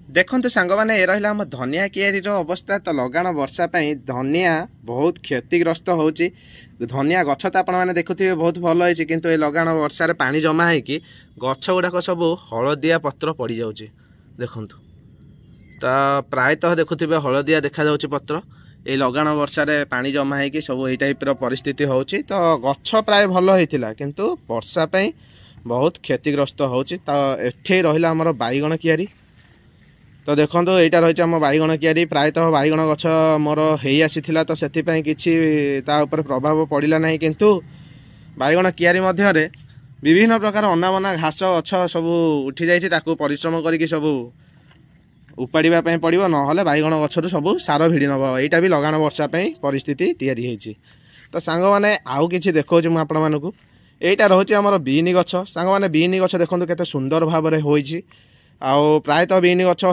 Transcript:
देखते सांग मैंने ये रहा आम धनिया कियारी अवस्था तो लगाण वर्षा धनिया बहुत क्षतिग्रस्त हो धनिया गछ तो आपने देखुए बहुत भल होती किंतु ये लगाण वर्षा पानी जमा होगी गछ गुड़ाक सब हलदिया पत्र पड़ जाऊँच देखु तो प्रायतः देखुए हलदिया देखा जाऊँच पत्र ये लगाण वर्षा पानी जमा होगी सब यही टाइप परिस्थिति हो तो गछ प्राय भल होता किंतु वर्षा बहुत क्षतिग्रस्त हो एठे रहा आमर बैगण कियारी तो देखो यहाँ रही आम बैगण कियारी प्रायतः बैगण गछ मोर हो आसी तो से किसी प्रभाव पड़ा ना किंतु बैगण कियारी मध्य विभिन्न प्रकार अनाबना घास गछ सब उठी जाइए परिश्रम करके सब उपाड़ा पड़ो ना बैगण गचर सब सार भिड़ी नब यहाँ भी लगाण वर्षा परिस्थिति तैयारी होती तो सांग मैंने आउ कि देखा मुझे आपण मानक यहाँ रोचे आमर बीन गछ सांग मैंने बीन गछ देखो केते सुंदर भाव में होती प्रायतः बीन गछ